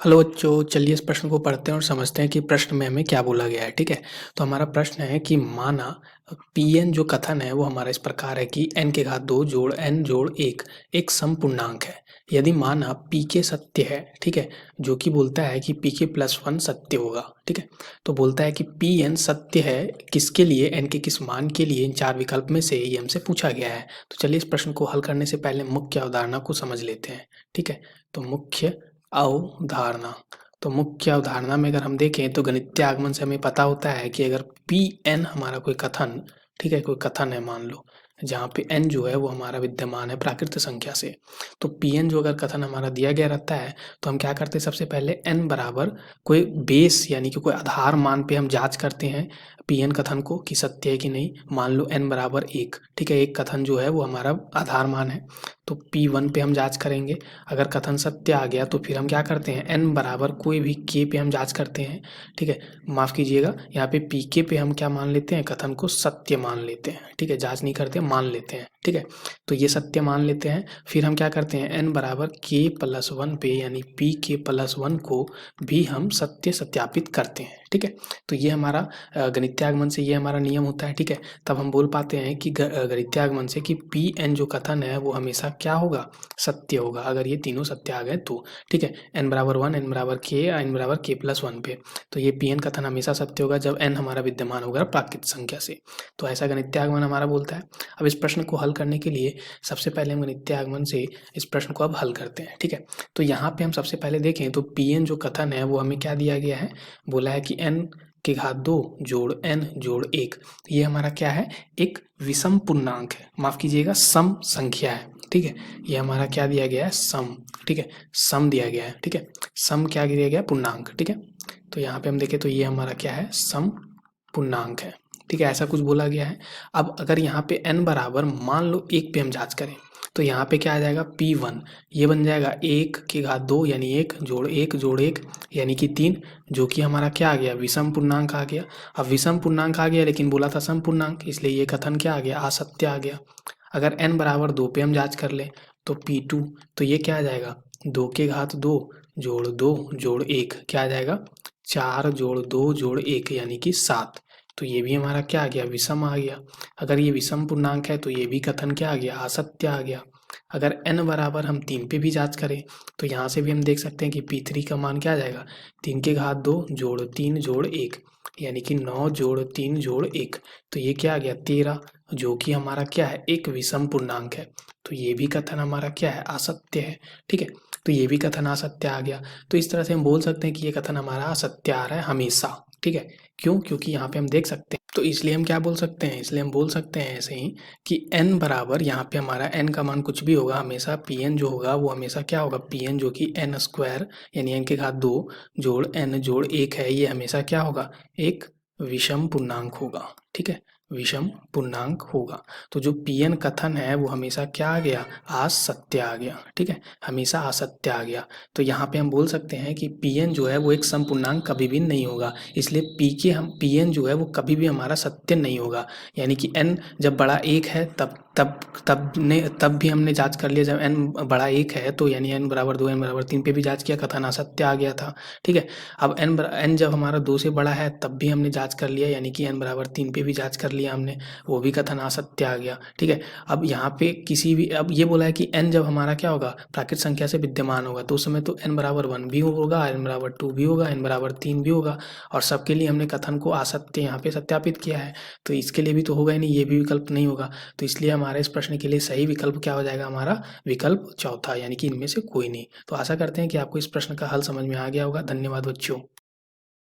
Hello बच्चों, चलिए इस प्रश्न को पढ़ते हैं और समझते हैं कि प्रश्न में हमें क्या बोला गया है। ठीक है, तो हमारा प्रश्न है कि माना Pn जो कथन है वो हमारा इस प्रकार है कि n के घात 2 जोड़ n जोड़ 1 एक समपूर्णांक है। यदि माना Pk सत्य है, ठीक है, जो कि बोलता है कि Pk प्लस 1 सत्य होगा। ठीक है, तो बोलता है कि Pn सत्य है किसके लिए, n के किस मान के लिए, इन चार विकल्प में से ये हमसे पूछा गया है। तो चलिए इस प्रश्न को हल करने से पहले मुख्य अवधारणा को समझ लेते हैं। ठीक है, तो मुख्य अवधारणा, तो मुख्य अवधारणा में अगर हम देखें तो गणितीय आगमन से हमें पता होता है कि अगर पी एन हमारा कोई कथन, ठीक है, कोई कथन है मान लो, जहाँ पे एन जो है वो हमारा विद्यमान है प्राकृत संख्या से, तो पी एन जो अगर कथन हमारा दिया गया रहता है तो हम क्या करते हैं, सबसे पहले एन बराबर कोई बेस यानी कि कोई आधार मान पे हम जांच करते हैं पी एन कथन को कि सत्य है कि नहीं। मान लो एन बराबर एक, ठीक है, एक कथन जो है वो हमारा आधार मान है, तो पी वन पे हम जांच करेंगे। अगर कथन सत्य आ गया तो फिर हम क्या करते हैं, n बराबर कोई भी k पे हम जांच करते हैं। ठीक है, माफ़ कीजिएगा, यहाँ पे pk पे हम क्या मान लेते हैं, कथन को सत्य मान लेते हैं। ठीक है, जांच नहीं करते, मान लेते हैं। ठीक है, तो ये सत्य मान लेते हैं। फिर हम क्या करते हैं, n बराबर k प्लस 1 पे यानी pk प्लस 1 को भी हम सत्य सत्यापित करते हैं। ठीक है, तो ये हमारा गणितीय आगमन से ये हमारा नियम होता है। ठीक है, तब हम बोल पाते हैं कि गणितीय आगमन से कि पी एन जो कथन है वो हमेशा क्या होगा, सत्य होगा, अगर ये तीनों सत्य आ गए तो। ठीक है, n बराबर 1, n बराबर k, n बराबर k प्लस 1 पे, तो ये पी एन कथन हमेशा सत्य होगा जब n हमारा विद्यमान होगा प्राकृत संख्या से। तो ऐसा गणितीय आगमन हमारा बोलता है। अब इस प्रश्न को हल करने के लिए सबसे पहले हम गणितीय आगमन से इस प्रश्न को अब हल करते हैं। ठीक है, तो यहाँ पे हम सबसे पहले देखें तो पी एन जो कथन है वो हमें क्या दिया गया है, बोला है कि n के घात 2 जोड़ n जोड़ 1, ये हमारा क्या है, एक विषम पूर्णांक है, माफ कीजिएगा सम संख्या है। ठीक है, ये हमारा क्या दिया गया है, सम। ठीक है, सम दिया गया है। ठीक है, सम क्या दिया गया, पूर्णांक। ठीक है, तो यहाँ पे हम देखें तो ये हमारा क्या है, सम पूर्णांक है। ठीक है, ऐसा कुछ बोला गया है। अब अगर यहाँ पे n बराबर मान लो 1 पे हम जांच करें तो यहाँ पे क्या आ जाएगा, P1, ये बन जाएगा 1 के घात 2 यानी 1 जोड़ 1 जोड़ 1 यानी कि 3, जो कि हमारा क्या आ गया, विषम पूर्णांक आ गया। अब विषम पूर्णांक आ गया लेकिन बोला था सम पूर्णांक, इसलिए ये कथन क्या आ गया, असत्य आ गया। अगर n बराबर 2 पे हम जांच कर लें तो P2, तो ये क्या आ जाएगा, 2 के घात 2 जोड़ 2 जोड़ 1 क्या आ जाएगा, 4 जोड़ 2 जोड़ 1 यानी कि 7, तो ये भी हमारा क्या आ गया, विषम आ गया। अगर ये विषम पूर्णांक है तो ये भी कथन क्या आ गया, असत्य आ गया। अगर n बराबर हम 3 पे भी जांच करें तो यहाँ से भी हम देख सकते हैं कि P3 का मान क्या आ जाएगा, 3 के घात 2 जोड़ 3 जोड़ 1 यानी कि 9 जोड़ 3 जोड़ 1, तो ये क्या आ गया, 13, जो कि हमारा क्या है, एक विषम पूर्णांक है। तो ये भी कथन हमारा क्या है, असत्य है। ठीक है, तो ये भी कथन असत्य आ गया। तो इस तरह से हम बोल सकते हैं कि ये कथन हमारा असत्य आ रहा है हमेशा। ठीक है, क्यों, क्योंकि यहाँ पे हम देख सकते हैं, तो इसलिए हम क्या बोल सकते हैं, इसलिए हम बोल सकते हैं ऐसे ही कि n बराबर यहाँ पे हमारा n का मान कुछ भी होगा, हमेशा पी एन जो होगा वो हमेशा क्या होगा, पी एन जो कि n स्क्वायर यानी n के घात 2 जोड़ n जोड़ 1 है, ये हमेशा क्या होगा, एक विषम पूर्णांक होगा। ठीक है, विषम पूर्णांक होगा। तो जो पी एन कथन है वो हमेशा क्या आ गया, असत्य आ गया। ठीक है, हमेशा असत्य आ गया। तो यहाँ पे हम बोल सकते हैं कि पी एन जो है वो एक समपूर्णांक कभी भी नहीं होगा, इसलिए पी एन जो है वो कभी भी हमारा सत्य नहीं होगा। यानी कि n जब बड़ा 1 है तब भी हमने जांच कर लिया, जब n बड़ा 1 है तो यानी n बराबर 2 n बराबर 3 पे भी जांच किया, कथन असत्य आ गया था। ठीक है, अब n जब हमारा 2 से बड़ा है तब भी हमने जांच कर लिया, यानी कि n बराबर 3 पे भी जांच कर लिया हमने, वो भी कथन असत्य आ गया। ठीक है, अब यहाँ पे किसी भी, अब ये बोला है कि n जब हमारा क्या होगा, प्राकृत संख्या से विद्यमान होगा, तो उस समय तो n बराबर 1 भी होगा, n बराबर 2 भी होगा, n बराबर 3 भी होगा, और सबके लिए हमने कथन को असत्य यहाँ पे सत्यापित किया है, तो इसके लिए भी तो होगा ही नहीं, ये भी विकल्प नहीं होगा। तो इसलिए हमारे इस प्रश्न के लिए सही विकल्प क्या हो जाएगा, हमारा विकल्प चौथा, यानी कि इनमें से कोई नहीं। तो आशा करते हैं कि आपको इस प्रश्न का हल समझ में आ गया होगा। धन्यवाद बच्चों।